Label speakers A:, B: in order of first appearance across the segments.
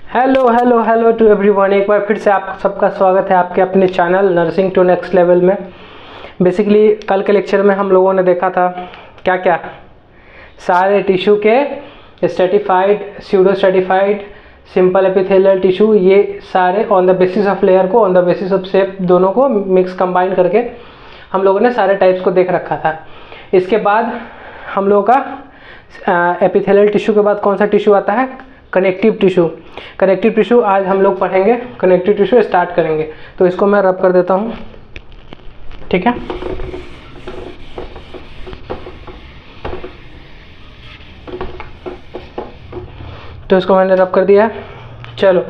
A: Hello hello hello to everyone. एक बार फिर से आप सबका स्वागत है आपके अपने channel nursing to next level में। बेसिकली कल के लेक्चर में हम लोगों ने देखा था क्या क्या सारे टिश्यू के stratified, pseudo stratified, simple epithelial tissue, ये सारे on the basis of layer को, on the basis of shape, दोनों को मिक्स कंबाइन करके हम लोगों ने सारे टाइप्स को देख रखा था। इसके बाद हम लोगों का एपिथेलियल टिश्यू के बाद कौन सा टिश्यू आता है? Connective tissue. कनेक्टिव टिश्यू आज हम लोग पढ़ेंगे, कनेक्टिव टिश्यू स्टार्ट करेंगे। तो इसको मैं रब कर देता हूँ, ठीक है। तो इसको मैंने रब कर दिया है। चलो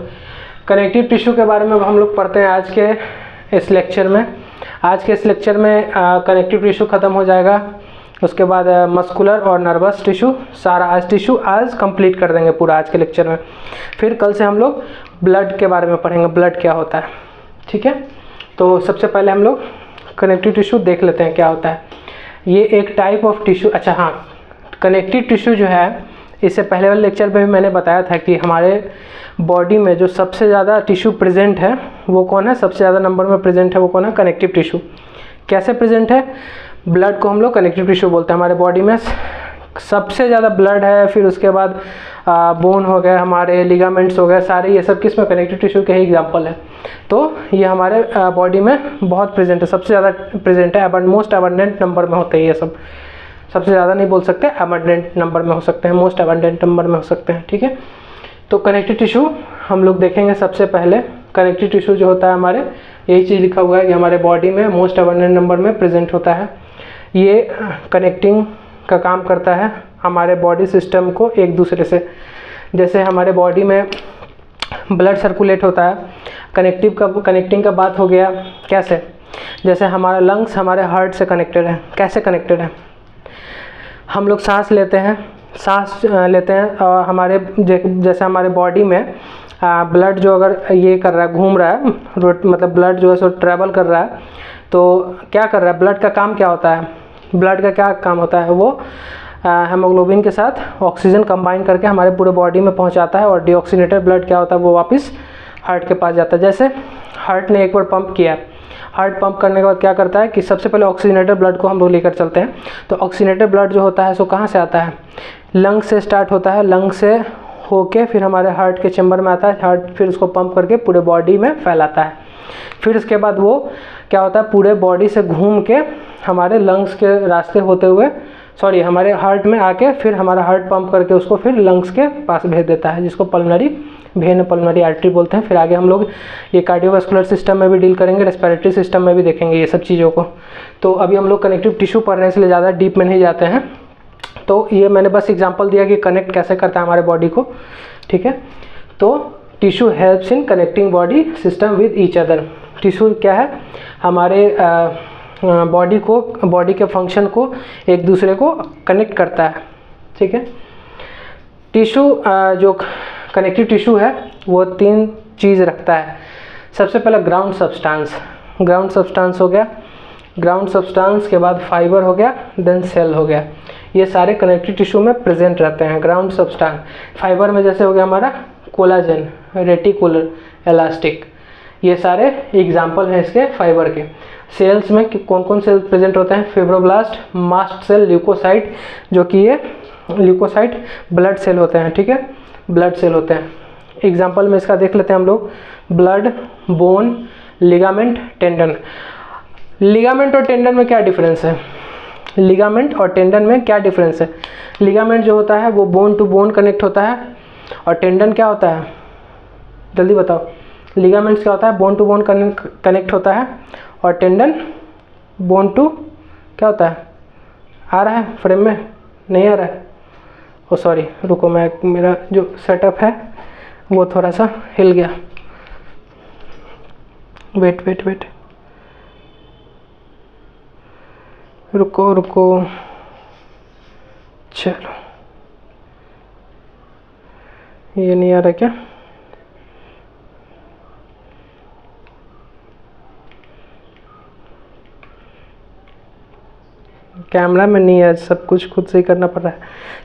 A: कनेक्टिव टिश्यू के बारे में हम लोग पढ़ते हैं आज के इस लेक्चर में। आज के इस लेक्चर में कनेक्टिव टिश्यू ख़त्म हो जाएगा। उसके बाद मस्कुलर और नर्वस टिश्यू, सारा आज टिश्यू आज कंप्लीट कर देंगे पूरा आज के लेक्चर में। फिर कल से हम लोग ब्लड के बारे में पढ़ेंगे, ब्लड क्या होता है, ठीक है। तो सबसे पहले हम लोग कनेक्टिव टिश्यू देख लेते हैं क्या होता है। ये एक टाइप ऑफ टिश्यू, अच्छा हाँ, कनेक्टिव टिश्यू जो है, इससे पहले वाले लेक्चर में भी मैंने बताया था कि हमारे बॉडी में जो सबसे ज़्यादा टिश्यू प्रेजेंट है वो कौन है, सबसे ज़्यादा नंबर में प्रेजेंट है वो कौन है? Connective tissue. कैसे प्रेजेंट है? ब्लड को हम लोग कनेक्टिव टिश्यू बोलते हैं। हमारे बॉडी में सबसे ज़्यादा ब्लड है, फिर उसके बाद बोन हो गए, हमारे लिगामेंट्स हो गए, सारे ये सब किस में? कनेक्टिव टिश्यू के ही एग्जांपल है। तो ये हमारे बॉडी में बहुत प्रेजेंट है, सबसे ज़्यादा प्रेजेंट है, मोस्ट अबंडेंट नंबर में होते हैं ये सब। सबसे ज़्यादा नहीं बोल सकते, अबंडेंट नंबर में हो सकते हैं, मोस्ट अबंडेंट नंबर में हो सकते हैं, ठीक है। तो कनेक्टिव टिश्यू हम लोग देखेंगे। सबसे पहले कनेक्टिव टिश्यू जो होता है हमारे, यही चीज़ लिखा हुआ है कि हमारे बॉडी में मोस्ट अबंडेंट नंबर में प्रेजेंट होता है। ये कनेक्टिंग का काम करता है हमारे बॉडी सिस्टम को एक दूसरे से। जैसे हमारे बॉडी में ब्लड सर्कुलेट होता है, कनेक्टिंग का बात हो गया। कैसे? जैसे हमारा लंग्स हमारे हार्ट से कनेक्टेड है। कैसे कनेक्टेड है? हम लोग सांस लेते हैं और हमारे जैसे हमारे बॉडी में ब्लड जो अगर ये कर रहा है, घूम रहा है, मतलब ब्लड जो है सो ट्रैवल कर रहा है, तो क्या कर रहा है? ब्लड का काम क्या होता है? ब्लड का क्या काम होता है? वो हेमोग्लोबिन के साथ ऑक्सीजन कंबाइन करके हमारे पूरे बॉडी में पहुंचाता है, और डीऑक्सीनेटेड ब्लड क्या होता है? वो वापस हार्ट के पास जाता है। जैसे हार्ट ने एक बार पंप किया, हार्ट पंप करने के बाद क्या करता है कि सबसे पहले ऑक्सीजनेटेड ब्लड को हम लोग लेकर चलते हैं। तो ऑक्सीजनेटेड ब्लड जो होता है सो कहाँ से आता है? लंग से स्टार्ट होता है, लंग से होके फिर हमारे हार्ट के चैम्बर में आता है, हार्ट फिर उसको पंप करके पूरे बॉडी में फैलाता है। फिर उसके बाद वो क्या होता है? पूरे बॉडी से घूम के हमारे लंग्स के रास्ते होते हुए, हमारे हार्ट में आके फिर हमारा हार्ट पंप करके उसको फिर लंग्स के पास भेज देता है, जिसको पल्मोनरी वेन, पल्मोनरी आर्टरी बोलते हैं। फिर आगे हम लोग ये कार्डियोवास्कुलर सिस्टम में भी डील करेंगे, रेस्पिरेटरी सिस्टम में भी देखेंगे ये सब चीज़ों को। तो अभी हम लोग कनेक्टिव टिश्यू पढ़ने से ज़्यादा डीप में नहीं जाते हैं। तो ये मैंने बस एग्जांपल दिया कि कनेक्ट कैसे करता है हमारे बॉडी को, ठीक है। तो tissue helps in connecting body system with each other. Tissue क्या है? हमारे बॉडी के फंक्शन को एक दूसरे को कनेक्ट करता है, ठीक है। टिश्यू जो कनेक्टिव टिश्यू है वो तीन चीज़ रखता है। सबसे पहला ग्राउंड सब्सटेंस हो गया, ग्राउंड सब्सटेंस के बाद फाइबर हो गया, देन सेल हो गया। ये सारे कनेक्टिव टिश्यू में प्रेजेंट रहते हैं। ग्राउंड सब्सटेंस फाइबर में जैसे हो गया हमारा कोलाजन, रेटिकुलर, इलास्टिक, ये सारे एग्जाम्पल हैं इसके फाइबर के। सेल्स में कौन कौन सेल प्रेजेंट होते हैं? फिब्रोब्लास्ट, मास्ट सेल, ल्यूकोसाइट, जो कि ये ल्यूकोसाइट ब्लड सेल होते हैं, ठीक है, ब्लड सेल होते हैं। एग्जाम्पल में इसका देख लेते हैं हम लोग। Blood, bone, ligament, tendon. Ligament और टेंडन में क्या डिफरेंस है? लिगामेंट और टेंडन में क्या डिफरेंस है? लिगामेंट जो होता है वो बोन टू बोन कनेक्ट होता है, और टेंडन क्या होता है? जल्दी बताओ। लिगामेंट्स क्या होता है? बोन टू बोन कनेक्ट होता है, और टेंडन बोन टू क्या होता है? आ रहा है फ्रेम में? नहीं आ रहा है? ओ सॉरी, रुको, मेरा जो सेटअप है वो थोड़ा सा हिल गया। वेट, रुको, चलो, ये नहीं आ रहा क्या? कैमरा में नहीं है, सब कुछ खुद से ही करना पड़ रहा है।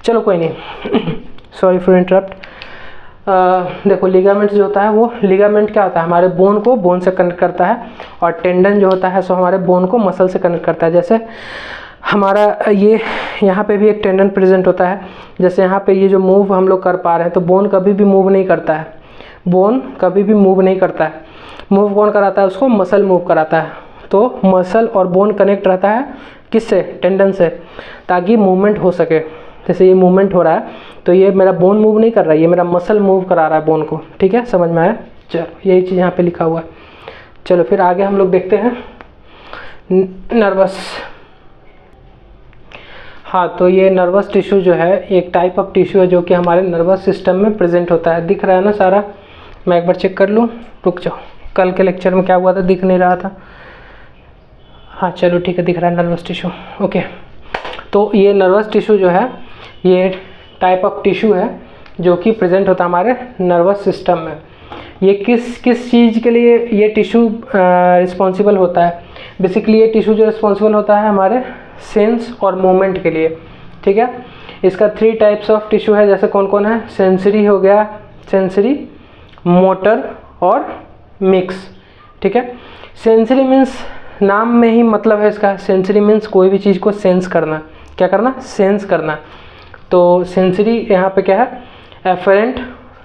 A: चलो कोई नहीं, सॉरी फॉर इंटरप्ट। देखो लिगामेंट जो होता है वो लिगामेंट क्या होता है, हमारे बोन को बोन से कनेक्ट करता है, और टेंडन जो होता है सो हमारे बोन को मसल से कनेक्ट करता है। जैसे हमारा ये यहाँ पे भी एक टेंडन प्रेजेंट होता है, जैसे यहाँ पे ये जो मूव हम लोग कर पा रहे हैं, तो बोन कभी भी मूव नहीं करता है, बोन कभी भी मूव नहीं करता है। मूव कौन कराता है उसको, मसल मूव कराता है। तो मसल और बोन कनेक्ट रहता है किससे, टेंडन से, ताकि मूवमेंट हो सके। जैसे ये मूवमेंट हो रहा है तो ये मेरा बोन मूव नहीं कर रहा है, ये मेरा मसल मूव करा रहा है बोन को। ठीक है, समझ में आया? चलो यही चीज़ यहाँ पे लिखा हुआ है। चलो फिर आगे हम लोग देखते हैं नर्वस। हाँ, तो ये नर्वस टिश्यू जो है एक टाइप ऑफ टिश्यू है जो कि हमारे नर्वस सिस्टम में प्रेजेंट होता है। दिख रहा है ना सारा? मैं एक बार चेक कर लूँ, रुक जाओ। कल के लेक्चर में क्या हुआ था, दिख नहीं रहा था। हाँ चलो ठीक है, दिख रहा है नर्वस टिश्यू। ओके, तो ये नर्वस टिश्यू जो है ये टाइप ऑफ टिश्यू है जो कि प्रेजेंट होता है हमारे नर्वस सिस्टम में। ये किस चीज़ के लिए ये टिश्यू रिस्पॉन्सिबल होता है? बेसिकली ये टिश्यू जो रिस्पॉन्सिबल होता है हमारे सेंस और मूवमेंट के लिए। ठीक है, इसका 3 टाइप्स ऑफ टिश्यू है। जैसे कौन कौन है? सेंसरी हो गया, सेंसरी, मोटर और मिक्स। ठीक है, सेंसरी मीन्स नाम में ही मतलब है इसका, सेंसरी मीन्स कोई भी चीज़ को सेंस करना। क्या करना? सेंस करना। तो सेंसरी यहाँ पे क्या है? एफरेंट।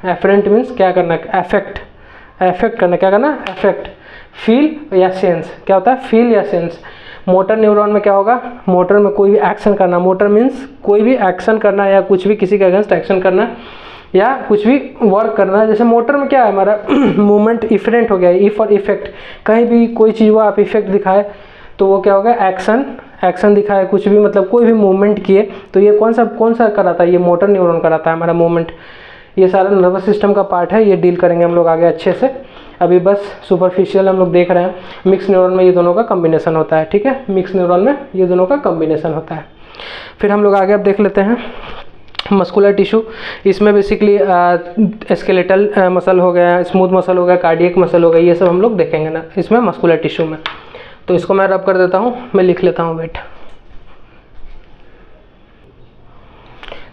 A: एफरेंट मीन्स क्या करना? अफेक्ट, अफेक्ट करना। क्या करना? अफेक्ट। फील या सेंस, क्या होता है? फील या सेंस। मोटर न्यूरॉन में क्या होगा? मोटर में कोई भी एक्शन करना। मोटर मीन्स कोई भी एक्शन करना या कुछ भी किसी के अगेंस्ट एक्शन करना या कुछ भी वर्क करना। जैसे मोटर में क्या है हमारा मूवमेंट इफरेंट हो गया, इफ और इफेक्ट। कहीं भी कोई चीज़ वो आप इफेक्ट दिखाए तो वो क्या होगा? एक्शन। एक्शन दिखाए कुछ भी, मतलब कोई भी मूवमेंट किए तो ये कौन सा कराता है? ये मोटर न्यूरॉन कराता है हमारा मूवमेंट। ये सारा नर्वस सिस्टम का पार्ट है, ये डील करेंगे हम लोग आगे अच्छे से। अभी बस सुपरफिशियल हम लोग देख रहे हैं। मिक्स न्यूरॉन में ये दोनों का कॉम्बिनेशन होता है। ठीक है, मिक्स न्यूरॉन में ये दोनों का कॉम्बिनेशन होता है। फिर हम लोग आगे अब देख लेते हैं मस्कुलर टिश्यू। इसमें बेसिकली स्केलेटल मसल हो गया, स्मूथ मसल हो गया, कार्डियक मसल हो गया, ये सब हम लोग देखेंगे ना इसमें मस्कुलर टिश्यू में। तो इसको मैं रब कर देता हूँ, मैं लिख लेता हूँ, वेट।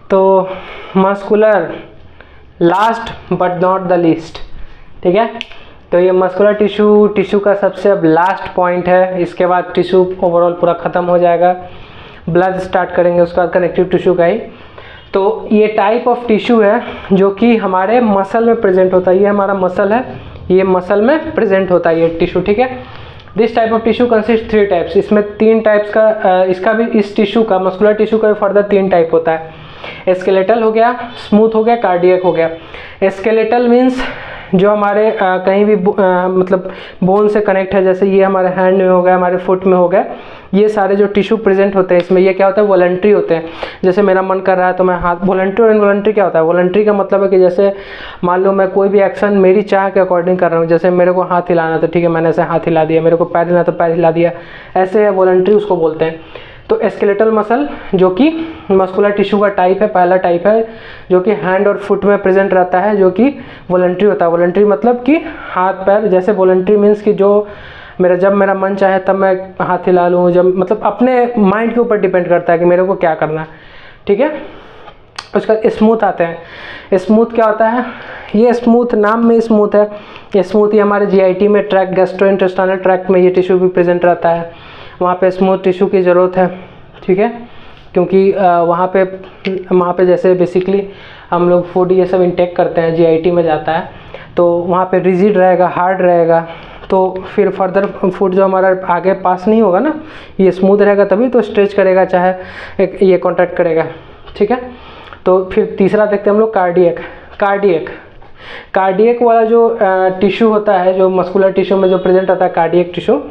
A: तो muscular last but not the least. ठीक है, तो ये मस्कुलर टिश्यू का सबसे अब लास्ट पॉइंट है। इसके बाद टिश्यू ओवरऑल पूरा ख़त्म हो जाएगा, ब्लड स्टार्ट करेंगे उसके बाद कनेक्टिव टिश्यू का ही। तो ये टाइप ऑफ टिश्यू है जो कि हमारे मसल में प्रेजेंट होता है। ये हमारा मसल है, ये मसल में प्रेजेंट होता है ये टिश्यू। ठीक है, this type of tissue consist 3 types. इसमें 3 टाइप्स का इसका भी, इस टिश्यू का, मस्कुलर टिश्यू का भी फर्दर 3 टाइप होता है। स्केलेटल हो गया, स्मूथ हो गया, कार्डियक हो गया। स्केलेटल मीन्स जो हमारे कहीं भी मतलब बोन से कनेक्ट है, जैसे ये हमारे हैंड में हो गया, हमारे फुट में हो गया, ये सारे जो टिश्यू प्रेजेंट होते हैं इसमें, ये क्या होता है? वॉलंटरी होते हैं। जैसे मेरा मन कर रहा है तो मैं हाथ, वॉलंटरी और इनवॉलंटरी क्या होता है? वॉलंटरी का मतलब है कि जैसे मान लो मैं कोई भी एक्शन मेरी चाह के अकॉर्डिंग कर रहा हूँ। जैसे मेरे को हाथ हिलाना तो ठीक है, मैंने ऐसे हाथ हिला दिया, मेरे को पैर हिलाना तो पैर हिला दिया, ऐसे है वॉलंटरी उसको बोलते हैं। तो स्केलेटल मसल जो कि मस्कुलर टिश्यू का टाइप है, पहला टाइप है, जो कि हैंड और फुट में प्रेजेंट रहता है, जो कि वॉलंटरी होता है। वॉलंटरी मतलब कि हाथ पैर, जैसे वॉलंटरी मीन्स कि जो जब मेरा मन चाहे तब मैं हाथ हिला लूँ, जब मतलब अपने माइंड के ऊपर डिपेंड करता है कि मेरे को क्या करना है। ठीक है, उसका स्मूथ आते हैं। स्मूथ क्या होता है? ये स्मूथ नाम में स्मूथ है। ये स्मूथ ही हमारे GIT में ट्रैक, गैस्ट्रोइंटेस्टाइनल ट्रैक्ट में ये टिश्यू भी प्रेजेंट रहता है। वहाँ पे स्मूथ टिश्यू की ज़रूरत है। ठीक है, क्योंकि वहाँ पे जैसे बेसिकली हम लोग फूड ये सब इंटेक करते हैं, GIT में जाता है, तो वहाँ पे रिजिड रहेगा, हार्ड रहेगा, तो फिर फर्दर फूड जो हमारा आगे पास नहीं होगा ना, ये स्मूथ रहेगा तभी तो स्ट्रेच करेगा, चाहे ये कॉन्ट्रैक्ट करेगा। ठीक है, तो फिर तीसरा देखते हैं हम लोग कार्डियक। कार्डियक वाला जो टिश्यू होता है, जो मस्कुलर टिश्यू में जो प्रेजेंट आता है कार्डियक टिश्यू,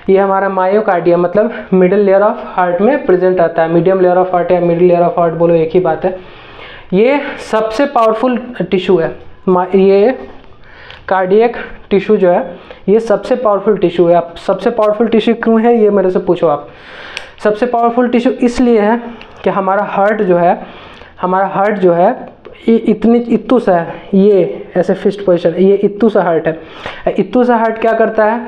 A: ये हमारा मायोकार्डियम मतलब मिडिल लेयर ऑफ हार्ट में प्रेजेंट आता है। मीडियम लेयर ऑफ हार्ट या मिडिल लेयर ऑफ हार्ट बोलो, एक ही बात है। ये सबसे पावरफुल टिश्यू है। ये कार्डियक टिश्यू जो है ये सबसे पावरफुल टिश्यू है। आप सबसे पावरफुल टिश्यू क्यों है ये मेरे से पूछो आप। सबसे पावरफुल टिश्यू इसलिए है कि हमारा हार्ट जो है ये इत्तू सा है, ये ऐसे फिस्ट पोजीशन, ये इत्तू सा हार्ट है। इत्तू सा हार्ट क्या करता है?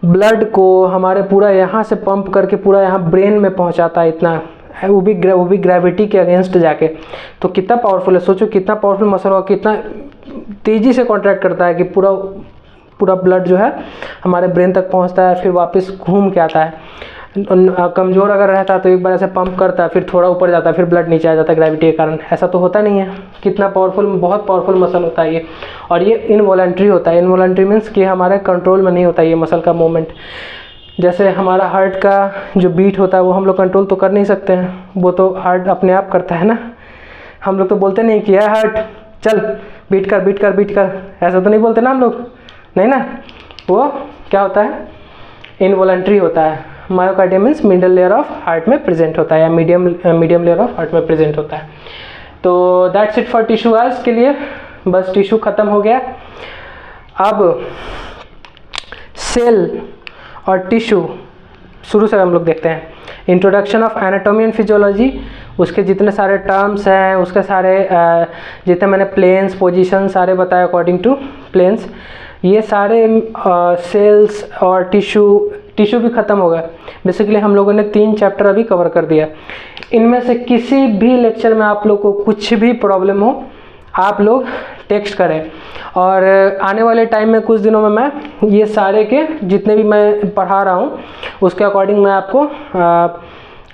A: ब्लड को हमारे पूरा यहाँ से पंप करके पूरा यहाँ ब्रेन में पहुँचाता है, इतना वो भी ग्रेविटी के अगेंस्ट जाके, तो कितना पावरफुल है, सोचो कितना पावरफुल मसल होगा, कितना तेज़ी से कॉन्ट्रैक्ट करता है कि पूरा ब्लड जो है हमारे ब्रेन तक पहुंचता है, फिर वापस घूम के आता है। कमज़ोर अगर रहता है तो एक बार ऐसे पंप करता है, फिर थोड़ा ऊपर जाता है, फिर ब्लड नीचे आ जाता है ग्रेविटी के कारण। ऐसा तो होता नहीं है। कितना पावरफुल, बहुत पावरफुल मसल होता है ये, और ये इनवॉलंटरी होता है। इनवॉलंटरी मीन्स कि हमारे कंट्रोल में नहीं होता ये मसल का मूवमेंट। जैसे हमारा हार्ट का जो बीट होता है वो हम लोग कंट्रोल तो कर नहीं सकते हैं, वो तो हार्ट अपने आप करता है ना। हम लोग तो बोलते नहीं कि यार हार्ट चल बीट कर बीट कर बीट कर, ऐसा तो नहीं बोलते ना हम लोग, नहीं ना। वो क्या होता है, इनवॉलंटरी होता है। Myocardium means middle layer of heart में प्रेजेंट होता है, या मीडियम लेयर ऑफ हार्ट में प्रेजेंट होता है। तो दैट्स इट फॉर टिश्यू आज के लिए, बस टिश्यू ख़त्म हो गया। अब सेल और टिश्यू शुरू से हम लोग देखते हैं। Introduction of anatomy and physiology, उसके जितने सारे टर्म्स हैं, उसके सारे जितने मैंने प्लेन्स पोजीशन सारे बताए अकॉर्डिंग टू प्लेन्स, ये सारे सेल्स और टिश्यू भी ख़त्म हो गया। बेसिकली हम लोगों ने 3 चैप्टर अभी कवर कर दिया। इनमें से किसी भी लेक्चर में आप लोग को कुछ भी प्रॉब्लम हो, आप लोग टेक्स्ट करें, और आने वाले टाइम में कुछ दिनों में मैं ये सारे के जितने भी मैं पढ़ा रहा हूँ उसके अकॉर्डिंग मैं आपको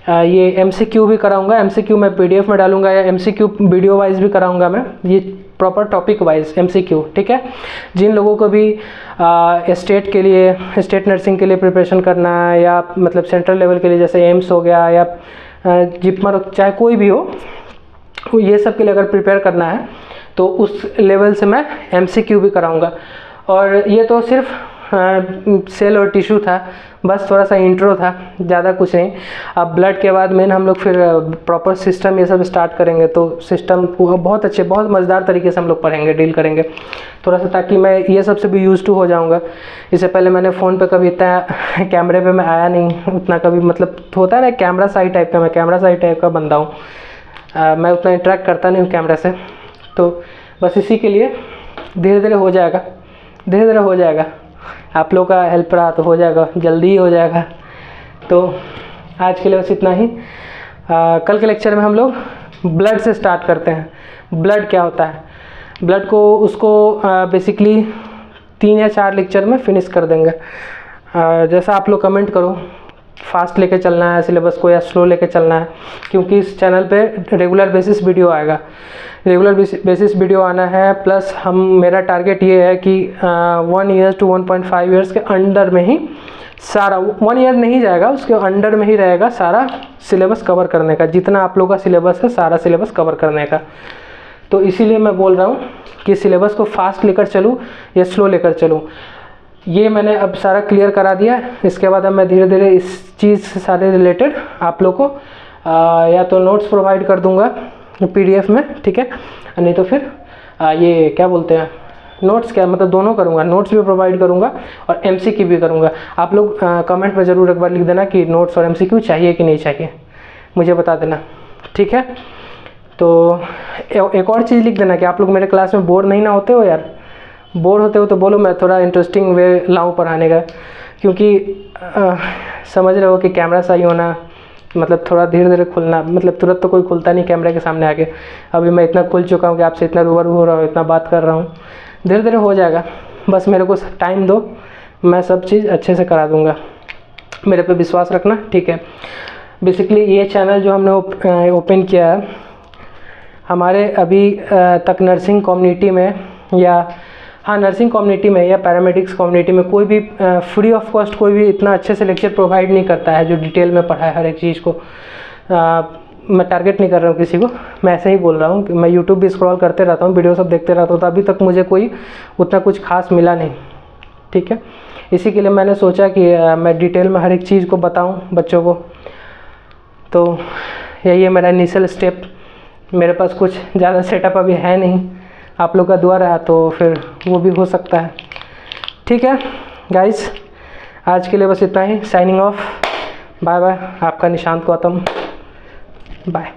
A: ये MCQ भी कराऊंगा। MCQ मैं PDF में डालूंगा, या MCQ वीडियो वाइज भी कराऊंगा मैं, ये प्रॉपर टॉपिक वाइज MCQ, ठीक है। जिन लोगों को भी स्टेट के लिए, स्टेट नर्सिंग के लिए प्रिपरेशन करना है, या मतलब सेंट्रल लेवल के लिए जैसे एम्स हो गया या जिपमर, चाहे कोई भी हो, ये सब के लिए अगर प्रिपेयर करना है तो उस लेवल से मैं MCQ भी कराऊंगा। और ये तो सिर्फ सेल और टिश्यू था, बस थोड़ा सा इंट्रो था, ज़्यादा कुछ नहीं। अब ब्लड के बाद मेन हम लोग फिर प्रॉपर सिस्टम ये सब स्टार्ट करेंगे, तो सिस्टम बहुत अच्छे, बहुत मज़ेदार तरीके से हम लोग पढ़ेंगे, डील करेंगे थोड़ा सा, ताकि मैं ये सब से भी यूज़ टू हो जाऊंगा। इससे पहले मैंने फ़ोन पे कभी इतना कैमरे पे मैं आया नहीं उतना, कभी मतलब होता है ना कैमरा साई टाइप का, मैं कैमरा साई टाइप का बंदा हूँ, मैं उतना इंटरेक्ट करता नहीं हूँ कैमरा से। तो बस इसी के लिए धीरे धीरे हो जाएगा, धीरे धीरे हो जाएगा। आप लोग का हेल्प रहा तो हो जाएगा, जल्दी ही हो जाएगा। तो आज के लिए बस इतना ही। कल के लेक्चर में हम लोग ब्लड से स्टार्ट करते हैं। ब्लड क्या होता है, ब्लड को उसको बेसिकली 3 या 4 लेक्चर में फिनिश कर देंगे। जैसा आप लोग कमेंट करो, फास्ट लेके चलना है सिलेबस को या स्लो लेके चलना है, क्योंकि इस चैनल पे रेगुलर बेसिस वीडियो आएगा, रेगुलर बेसिस वीडियो आना है। प्लस मेरा टारगेट ये है कि 1 ईयर to 1.5 ईयर्स के अंडर में ही सारा, 1 ईयर नहीं जाएगा, उसके अंडर में ही रहेगा सारा सिलेबस कवर करने का। जितना आप लोग का सिलेबस है सारा सिलेबस कवर करने का। तो इसीलिए मैं बोल रहा हूँ कि सिलेबस को फास्ट लेकर चलूँ या स्लो लेकर चलूँ, ये मैंने अब सारा क्लियर करा दिया। इसके बाद अब मैं धीरे धीरे इस चीज़ से सारे रिलेटेड आप लोग को या तो नोट्स प्रोवाइड कर दूंगा PDF में, ठीक है, नहीं तो फिर ये क्या बोलते हैं, नोट्स क्या मतलब दोनों करूंगा, नोट्स भी प्रोवाइड करूंगा और MCQ भी करूंगा। आप लोग कमेंट में ज़रूर एक बार लिख देना कि नोट्स और MCQ चाहिए कि नहीं चाहिए, मुझे बता देना, ठीक है। तो एक और चीज़ लिख देना कि आप लोग मेरे क्लास में बोर नहीं ना होते हो यार, बोर होते हो तो बोलो, मैं थोड़ा इंटरेस्टिंग वे लाऊं पढ़ाने का, क्योंकि समझ रहे हो कि कैमरा सही होना मतलब थोड़ा धीरे धीरे खुलना, मतलब तुरंत तो कोई खुलता नहीं कैमरे के सामने आके। अभी मैं इतना खुल चुका हूँ कि आपसे इतना रूबरू हो रहा हूँ, इतना बात कर रहा हूँ, धीरे धीरे हो जाएगा, बस मेरे को टाइम दो, मैं सब चीज़ अच्छे से करा दूँगा, मेरे पे विश्वास रखना, ठीक है। बेसिकली ये चैनल जो हमने ओपन किया है, हमारे अभी तक नर्सिंग कम्युनिटी में या नर्सिंग कम्युनिटी में या पैरामेडिक्स कम्युनिटी में कोई भी फ्री ऑफ कॉस्ट कोई भी इतना अच्छे से लेक्चर प्रोवाइड नहीं करता है जो डिटेल में पढ़ा है हर एक चीज़ को। मैं टारगेट नहीं कर रहा हूँ किसी को, मैं ऐसे ही बोल रहा हूँ कि मैं यूट्यूब भी स्क्रॉल करते रहता हूँ, वीडियो सब देखते रहता हूँ, तो अभी तक मुझे कोई उतना कुछ खास मिला नहीं, ठीक है। इसी के लिए मैंने सोचा कि मैं डिटेल में हर एक चीज़ को बताऊँ बच्चों को। तो यही है मेरा इनिशियल स्टेप। मेरे पास कुछ ज़्यादा सेटअप अभी है नहीं, आप लोग का दुआ रहा तो फिर वो भी हो सकता है, ठीक है गाइस। आज के लिए बस इतना ही, साइनिंग ऑफ, बाय बाय। आपका निशांत गौतम, बाय।